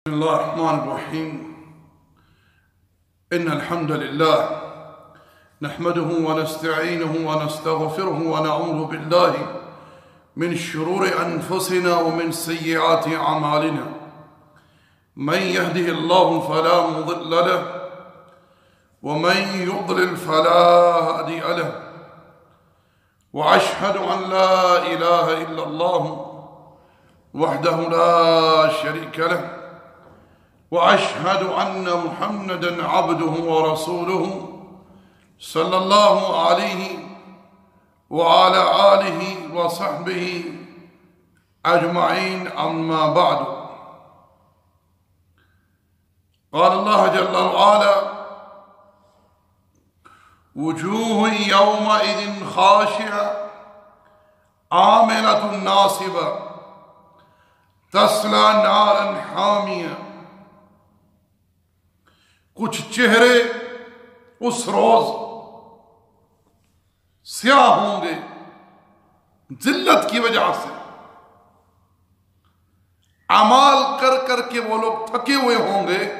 بسم الله الرحمن الرحيم. إن الحمد لله نحمده ونستعينه ونستغفره ونعوذ بالله من شرور أنفسنا ومن سيئات أعمالنا. من يهده الله فلا مضل له ومن يضلل فلا هادي له، وأشهد أن لا إله إلا الله وحده لا شريك له، وأشهد أن محمدًا عبده ورسوله صلى الله عليه وعلى آله وصحبه أجمعين. أما بعد، قال الله جل وعلا: وجوه يومئذ خاشعة عاملة ناصبة تصلى نارا حامية. کچھ چہرے اس روز سیاہ ہوں گے ذلت کی وجہ سے، اعمال کر کر کے وہ لوگ تھکے ہوئے ہوں گے،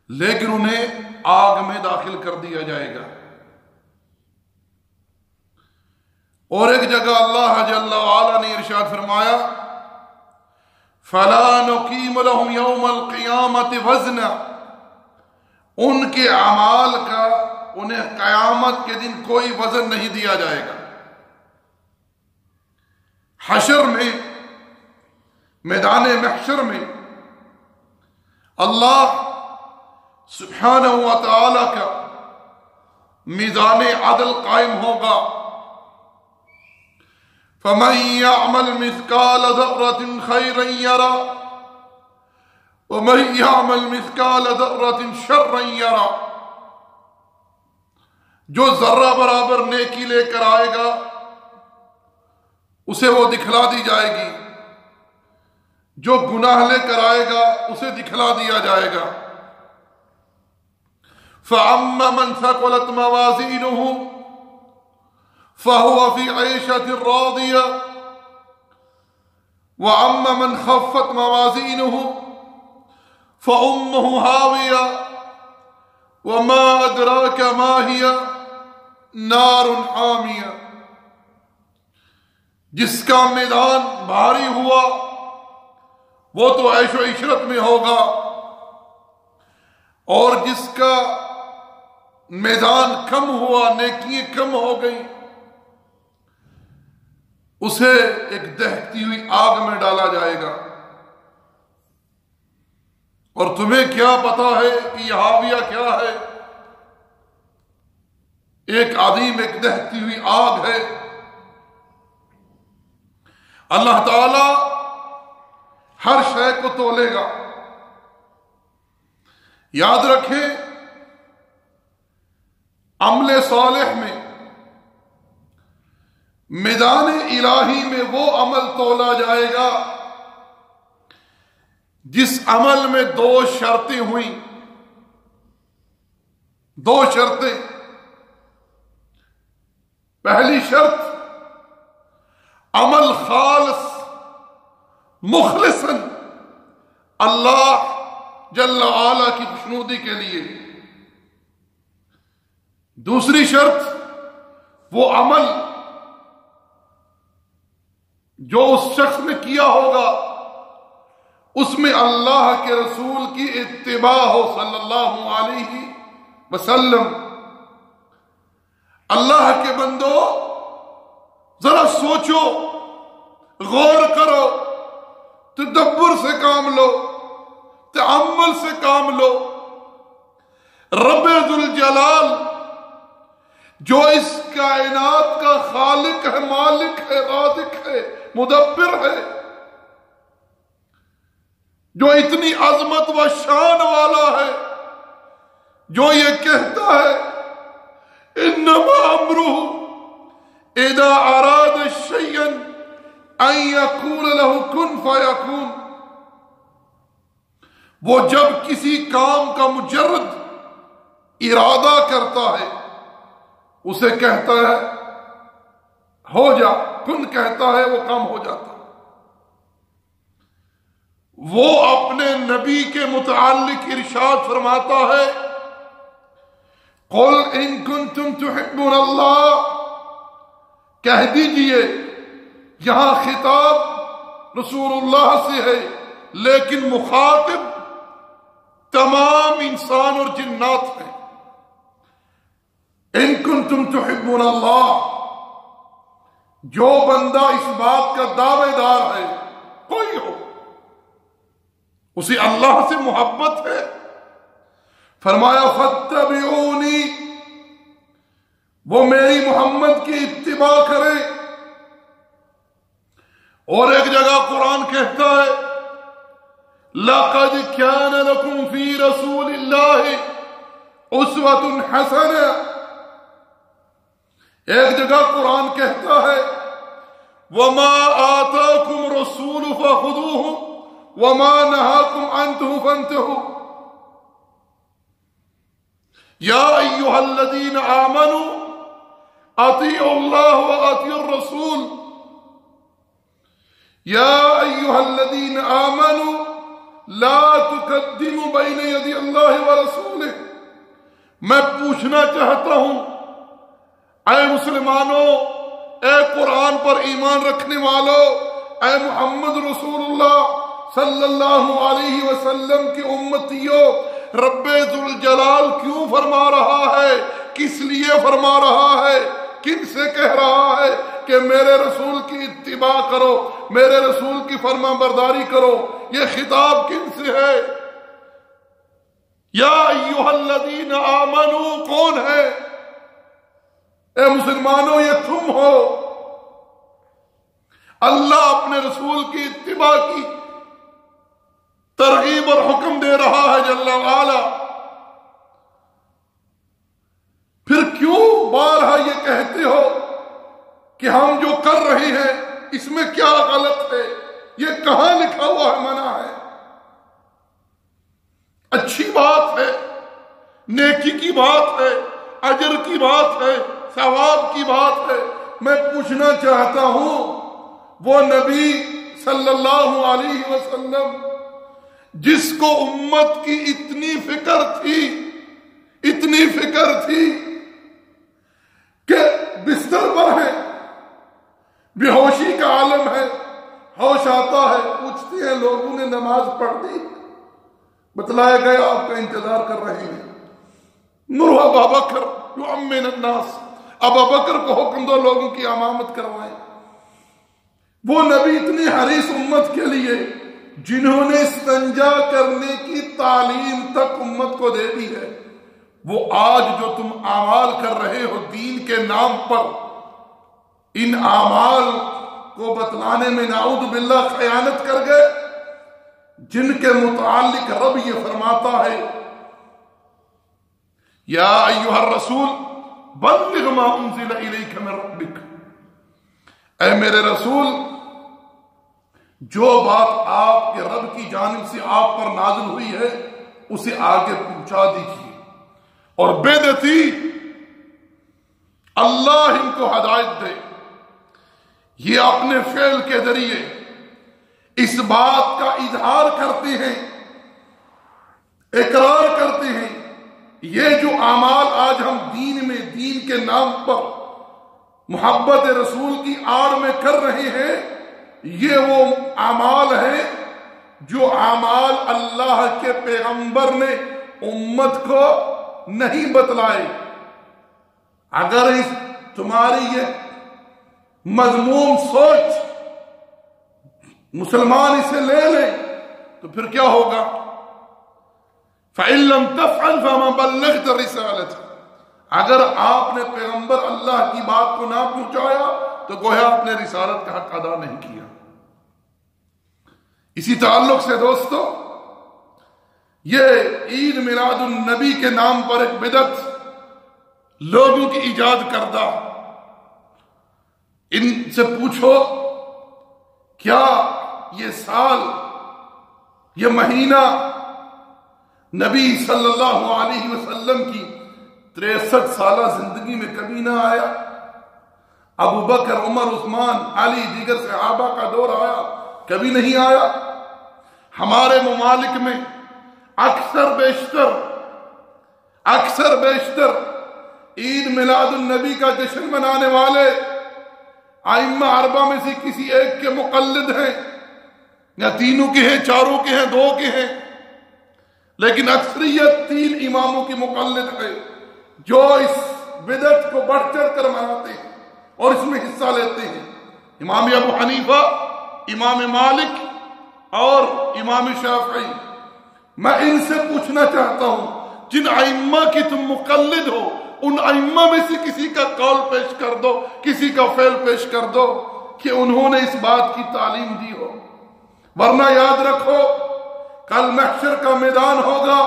لیکن انہیں آگ میں داخل کر دیا جائے گا۔ اور ایک جگہ اللہ جل وعلا نے ارشاد فرمایا: فَلَا نُقِيمُ لَهُمْ يَوْمَ الْقِيَامَةِ وَزْنًا، ان کے اعمال کا انہیں قیامت کے دن کوئی وزن نہیں دیا جائے گا۔ حشر میں، میدان محشر میں اللہ سبحانہ و تعالی کا میزان عدل قائم ہوگا۔ فَمَن يَعْمَلْ مِثْقَالَ ذَرَّةٍ خَيْرًا يَرَهُ وَمَن يَعْمَلْ مِثْقَالَ ذَرَّةٍ شَرًّا يَرَهُ، جو ذرہ برابر نیکی لے کر آئے گا اسے وہ دکھلا دی جائے گی، جو گناہ لے کر آئے گا اسے دکھلا دیا جائے گا۔ فَأَمَّا مَنْ ثَقُلَتْ مَوَازِينُهُ فَهُوَ فِي عِيشَةٍ رَاضِيَةٍ وَأَمَّا مَنْ خَفَّتْ مَوَازِينُهُ فَأُمُّهُ هَاوِيَةٌ وَمَا أَدْرَاكَ مَا هِيَ نَارٌ حَامِيَةٌ، جس کا میدان بھاری ہوا وہ تو عیش و عشرت میں ہوگا، اور جس کا میدان کم ہوا، نیکیاں کم ہو گئی، اسے ایک دہتی ہوئی آگ میں ڈالا جائے گا۔ اور تمہیں کیا پتا ہے کہ یہ ہاویہ کیا ہے؟ ایک عظیم، ایک دہتی ہوئی آگ ہے۔ اللہ تعالی ہر شے کو تولے گا۔ یاد رکھیں، عمل صالح میں، میدان الہی میں وہ عمل تولا جائے گا جس عمل میں دو شرطیں ہوئیں۔ دو شرطیں۔ پہلی شرط، عمل خالص مخلصاً اللہ جل وعلا کی خوشنودی کے لیے۔ دوسری شرط، وہ عمل جو اس شخص نے کیا ہوگا اس میں اللہ کے رسول کی اتباع ہو صلی اللہ علیہ وسلم۔ اللہ کے بندو، ذرا سوچو، غور کرو، تدبر سے کام لو، تأمل سے کام لو۔ رب ذوالجلال جو اس کائنات کا خالق ہے، مالک ہے، رازق ہے، مدبر ہے، جو اتنی عظمت و شان والا ہے، جو یہ کہتا ہے: انما امرہ اذا اراد شیئا ان یقول له کن فیکون، وہ جب کسی کام کا مجرد ارادہ کرتا ہے اسے کہتا ہے ہو جا، کن کہتا ہے وہ کام ہو جاتا ہے۔ وہ اپنے نبی کے متعلق ارشاد فرماتا ہے قل ان کنتم تحبون اللہ، کہہ دیجئے، یہاں خطاب رسول اللہ سے ہے لیکن مخاطب تمام انسان اور جنات ہیں۔ ان کنتم تحبون اللہ، جو بندہ اس بات کا دعوے دار ہے، کوئی ہو، اسے اللہ سے محبت ہے، فرمایا فاتبعونی، وہ میری محمد کی اتباع کرے۔ اور ایک جگہ قرآن کہتا ہے لَقَدْ كَانَ لَكُمْ فِي رَسُولِ اللَّهِ أُسْوَةٌ حَسَنَةٌ، ایک جگہ قرآن کہتا ہے وَمَا آتَاكُمْ رَسُولُ فَخُذُوهُ وَمَا نَهَاكُمْ عَنْهُ فَانْتَهُوا۔ یا ایھا الذین آمنوا اطیعوا اللہ واطیعوا الرسول، یا ایھا الذین آمنوا لا تقدموا بین یدی اللہ ورسولہ۔ میں پوچھنا چاہتا ہوں اے مسلمانوں، اے قرآن پر ایمان رکھنے والوں، اے محمد رسول اللہ صلی اللہ علیہ وسلم کی امتیوں، رب ذوالجلال کیوں فرما رہا ہے، کس لیے فرما رہا ہے، کن سے کہہ رہا ہے کہ میرے رسول کی اتباع کرو، میرے رسول کی فرما برداری کرو؟ یہ خطاب کن سے ہے؟ یا ایھا الذین آمنوا کون ہے؟ اے مسلمانوں، یہ تم ہو۔ اللہ اپنے رسول کی اتباع کی ترغیب اور حکم دے رہا ہے جل وعلا، پھر کیوں بارہا یہ کہتے ہو کہ ہم جو کر رہے ہیں اس میں کیا غلط ہے؟ یہ کہاں لکھا ہوا ہے منع ہے؟ اچھی بات ہے، نیکی کی بات ہے، اجر کی بات ہے، ثواب کی بات ہے۔ میں پوچھنا چاہتا ہوں وہ نبی صلی اللہ علیہ وسلم جس کو امت کی اتنی فکر تھی کہ بستر پر ہے، بے ہوشی کا عالم ہے، ہوش آتا ہے، پوچھتے ہیں لوگوں نے نماز پڑھ دی؟ بتلایا گیا آپ کا انتظار کر رہے ہیں، مروا ابا بکر یؤمن الناس، ابا بکر کو حکم دو لوگوں کی امامت کروائیں۔ وہ نبی اتنی حریص امت کے لیے جنہوں نے استنجا کرنے کی تعلیم تک امت کو دے دی ہے، وہ آج جو تم اعمال کر رہے ہو دین کے نام پر، ان اعمال کو بتلانے میں نعوذ باللہ خیانت کر گئے، جن کے متعلق رب یہ فرماتا ہے یا ایھا الرسول بلغ ما انزل الیک من ربک، اے میرے رسول جو بات آپ کے رب کی جانب سے آپ پر نازل ہوئی ہے اسے آگے پہنچا دیجیے، اور بے اللہ ان کو ہدایت دے، یہ اپنے فعل کے ذریعے اس بات کا اظہار کرتے ہیں، اقرار کرتے ہیں یہ جو اعمال آج ہم دین میں، دین کے نام پر محبت رسول کی آڑ میں کر رہے ہیں، یہ وہ اعمال ہیں جو اعمال اللہ کے پیغمبر نے امت کو نہیں بتلائے۔ اگر تمہاری یہ مذموم سوچ مسلمان اسے لے لیں تو پھر کیا ہوگا؟ فَإِن لَمْ تَفْعَلْ فَمَا بَلَّغْتَ رِسَالَتَهُ، اگر آپ نے پیغمبر اللہ کی بات کو نہ پہنچایا تو گویا آپ نے رسالت کا حق ادا نہیں کیا۔ اسی تعلق سے دوستو، یہ عید میلاد النبی کے نام پر ایک بدعت لوگوں کی ایجاد کردہ، ان سے پوچھو کیا یہ سال، یہ مہینہ نبی صلی اللہ علیہ وسلم کی 63 سالہ زندگی میں کبھی نہ آیا؟ ابو بکر، عمر، عثمان، علی، دیگر صحابہ کا دور آیا؟ کبھی نہیں آیا۔ ہمارے ممالک میں اکثر بیشتر عید میلاد النبی کا جشن منانے والے ائمہ اربعہ میں سے کسی ایک کے مقلد ہیں، یا تینوں کے ہیں، چاروں کے ہیں، دو کے ہیں، لیکن اکثریت 3 اماموں کی مقلد ہے جو اس بدعت کو بڑھ چڑھ کر مناتے ہیں اور اس میں حصہ لیتے ہیں، امام ابو حنیفہ، امام مالک اور امام شافعی۔ میں ان سے پوچھنا چاہتا ہوں، جن ائمہ کی تم مقلد ہو ان ائمہ میں سے کسی کا قول پیش کر دو، کسی کا فعل پیش کر دو کہ انہوں نے اس بات کی تعلیم دی ہو، ورنہ یاد رکھو کل محشر کا میدان ہوگا،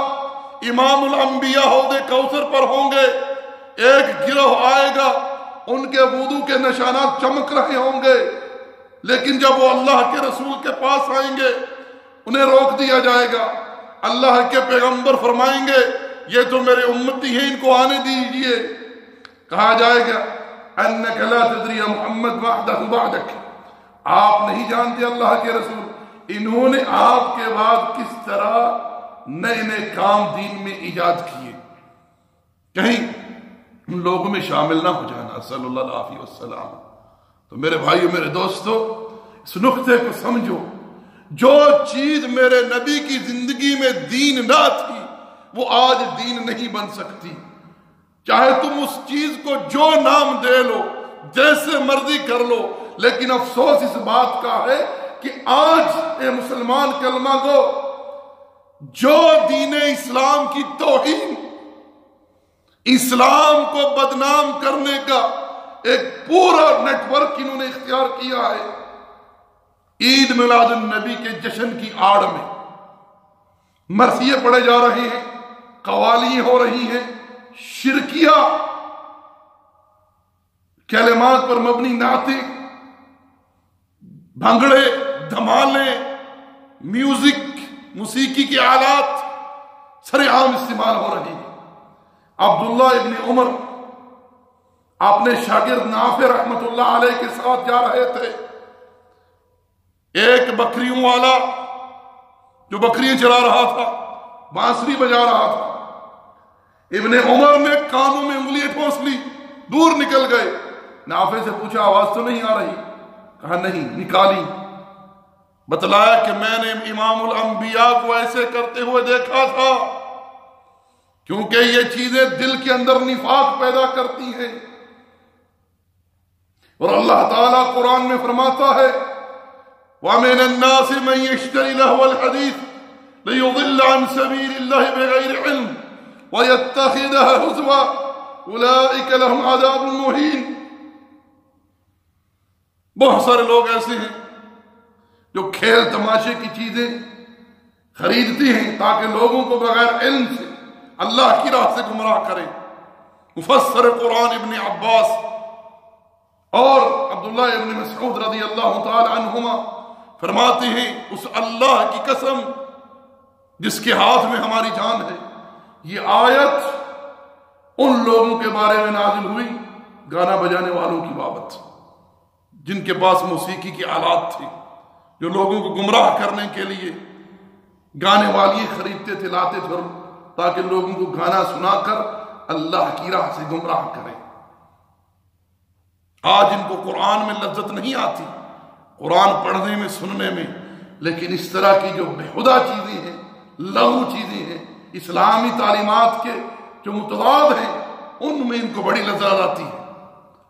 امام الانبیاء حوض کوثر پر ہوں گے، ایک گروہ آئے گا، ان کے وضو کے نشانات چمک رہے ہوں گے، لیکن جب وہ اللہ کے رسول کے پاس آئیں گے انہیں روک دیا جائے گا۔ اللہ کے پیغمبر فرمائیں گے یہ تو میرے امتی ہیں، ان کو آنے دیجئے۔ کہا جائے گا انک لا تدری محمد وحدہ بعدک، آپ نہیں جانتے اللہ کے رسول انہوں نے آپ کے بعد کس طرح نئے نئے کام دین میں ایجاد کیے، کہیں ان لوگوں میں شامل نہ ہو جانا، صلی اللہ علیہ وسلم۔ تو میرے بھائیو، میرے دوستو، اس نقطے کو سمجھو، جو چیز میرے نبی کی زندگی میں دین نہ تھی وہ آج دین نہیں بن سکتی، چاہے تم اس چیز کو جو نام دے لو، جیسے مرضی کر لو، لیکن افسوس اس بات کا ہے کہ آج اے مسلمان کلمہ گو، جو دین اسلام کی توہین، اسلام کو بدنام کرنے کا ایک پورا نیٹ ورک انہوں نے اختیار کیا ہے، عید میلاد النبی کے جشن کی آڑ میں مرثیے پڑھے جا رہے ہیں، قوالیاں ہو رہی ہیں، شرکیہ کلمات پر مبنی نعتیں، بھنگڑے، دھمالے، میوزک، موسیقی کے آلات سر عام استعمال ہو رہی ہیں۔ عبداللہ ابن عمر اپنے شاگرد نافع رحمت اللہ علیہ کے ساتھ جا رہے تھے، ایک بکریوں والا جو بکریاں چلا رہا تھا بانسری بجا رہا تھا، ابن عمر نے کانوں میں انگلی ٹھونس لی، دور نکل گئے، نافع سے پوچھا آواز تو نہیں آ رہی؟ کہا نہیں، نکالی، بتلایا کہ میں نے امام الانبیاء کو ایسے کرتے ہوئے دیکھا تھا، کیونکہ یہ چیزیں دل کے اندر نفاق پیدا کرتی ہیں، اور اللہ تعالیٰ قرآن میں فرماتا ہے وَمِنَ النَّاسِ مَن يَشْتَرِي لَهْوَ الْحَدِيثِ لِيُضِلَّ عَن سَبِيلِ اللَّهِ بِغَيْرِ عِلْمٍ وَيَتَّخِذَهَا هُزُوًا أُولَٰئِكَ لَهُمْ عَذَابٌ مُّهِينٌ۔ بہت سارے لوگ ایسے ہیں جو کھیل تماشے کی چیزیں خریدتے ہیں تاکہ لوگوں کو بغیر علم سے اللہ کی راہ سے گمراہ کریں۔ مفسر قرآن ابن عباس اور عبداللہ ابن مسعود رضی اللہ تعالی عنہما فرماتے ہیں اس اللہ کی قسم جس کے ہاتھ میں ہماری جان ہے، یہ آیت ان لوگوں کے بارے میں نازل ہوئی گانا بجانے والوں کی بابت، جن کے پاس موسیقی کے آلات تھے، جو لوگوں کو گمراہ کرنے کے لیے گانے والی خریدتے تھے، لاتے تھے تاکہ لوگوں کو گانا سنا کر اللہ کی راہ سے گمراہ کریں۔ آج ان کو قرآن میں لذت نہیں آتی، قرآن پڑھنے میں، سننے میں، لیکن اس طرح کی جو بےہودہ چیزیں ہیں، لغو چیزیں ہیں، اسلامی تعلیمات کے جو متضاد ہیں، ان میں ان کو بڑی لذت آتی ہے۔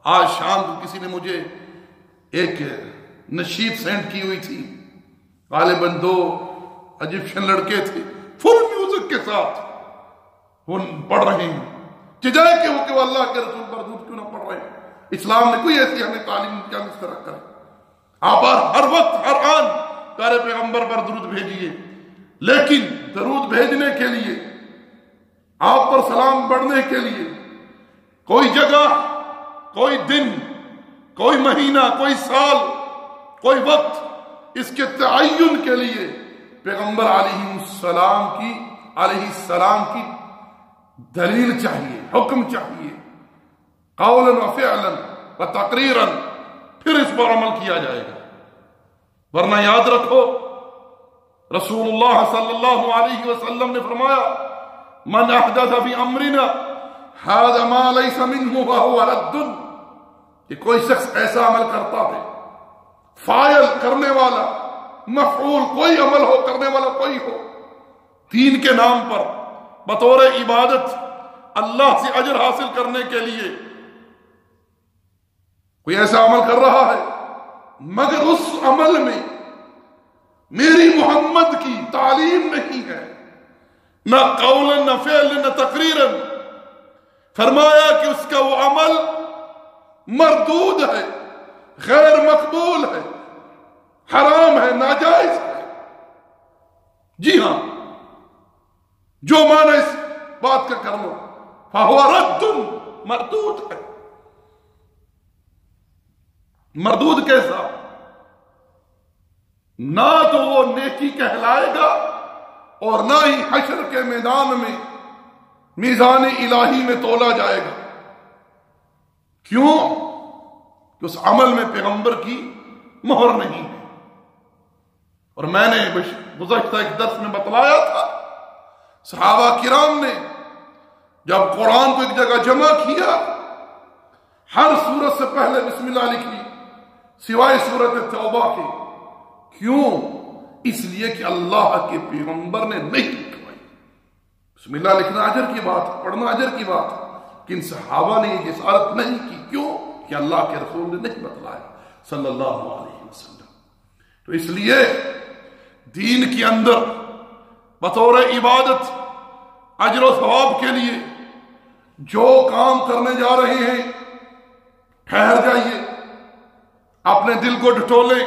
آج شام کو کسی نے مجھے ایک نشید سینڈ کی ہوئی تھی، غالباً 2 ایجپشن لڑکے تھے، فل میوزک کے ساتھ وہ پڑھ رہے ہیں، ججائے کہ وہ اللہ کے رسول پر درود کیوں نہ پڑھ رہے ہیں۔ اسلام نے کوئی ایسی ہمیں تعلیم کیا اس طرح کرے؟ آپ ہر وقت ہر آن پیارے پیغمبر پر درود بھیجیے، لیکن درود بھیجنے کے لیے، آپ پر سلام پڑھنے کے لیے کوئی جگہ، کوئی دن، کوئی مہینہ، کوئی سال، کوئی وقت، اس کے تعین کے لیے پیغمبر علیہ السلام کی دلیل چاہیے، حکم چاہیے، قولا و فعلا و تقریرا، پھر اس پر عمل کیا جائے گا۔ ورنہ یاد رکھو رسول اللہ صلی اللہ علیہ وسلم نے فرمایا من احدث فی امرنا ھذا ما لیس منہ فہو رد، کہ کوئی شخص ایسا عمل کرتا ہے، فاعل کرنے والا، مفعول کوئی عمل ہو، کرنے والا کوئی ہو، دین کے نام پر بطور عبادت اللہ سے اجر حاصل کرنے کے لیے کوئی ایسا عمل کر رہا ہے مگر اس عمل میں میری محمد کی تعلیم نہیں ہے، نہ قولاً نہ فعلاً نہ تقریراً، فرمایا کہ اس کا وہ عمل مردود ہے، غیر مقبول ہے، حرام ہے، ناجائز ہے۔ جی ہاں، جو معنی اس بات کا کر لو، فَهُوَ رَدٌ، مردود ہے۔ مردود کیسا؟ نہ تو وہ نیکی کہلائے گا اور نہ ہی حشر کے میدان میں میزان الہی میں تولا جائے گا۔ کیوں؟ کہ اس عمل میں پیغمبر کی مہر نہیں ہے۔ اور میں نے گزشتہ ایک درس میں بتلایا تھا، صحابہ کرام نے جب قرآن کو ایک جگہ جمع کیا، ہر سورت سے پہلے بسم اللہ لکھی سوائے سورت توبہ کے۔ کیوں؟ اس لیے کہ اللہ کے پیغمبر نے نہیں لکھوائی۔ بسم اللہ لکھنا اجر کی بات ہے، پڑھنا اجر کی بات ہے، لیکن صحابہ نے یہ جسارت نہیں کی۔ کیوں؟ کہ اللہ کے رسول نے نہیں بتلایا صلی اللہ علیہ وسلم۔ تو اس لیے دین کے اندر بطور عبادت اجر و ثواب کے لیے جو کام کرنے جا رہے ہیں، ٹھہر جائیے، اپنے دل کو ڈٹولے،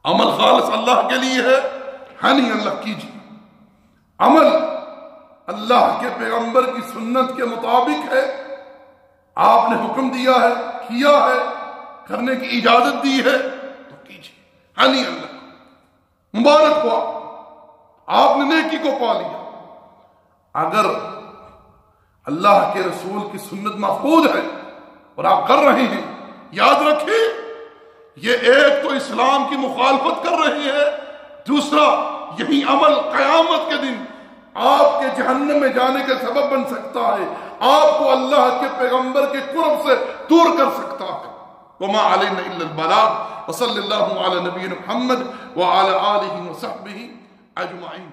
عمل خالص اللہ کے لیے ہے، ہنی اللہ کیجیے، عمل اللہ کے پیغمبر کی سنت کے مطابق ہے، آپ نے حکم دیا ہے، کیا ہے، کرنے کی اجازت دی ہے تو کیجیے، ہنی اللہ، مبارک ہوا، آپ نے نیکی کو پا لیا۔ اگر اللہ کے رسول کی سنت محفوظ ہے اور آپ کر رہے ہیں، یاد رکھیں یہ ایک تو اسلام کی مخالفت کر رہے ہیں، دوسرا یہی عمل قیامت کے دن آپ کے جہنم میں جانے کا سبب بن سکتا ہے، آپ کو اللہ کے پیغمبر کے قرب سے دور کر سکتا ہے۔ وما علینا الا البلاغ، وصلی اللہ علی نبینا محمد وعلی آلہ وصحبہ اجمعین۔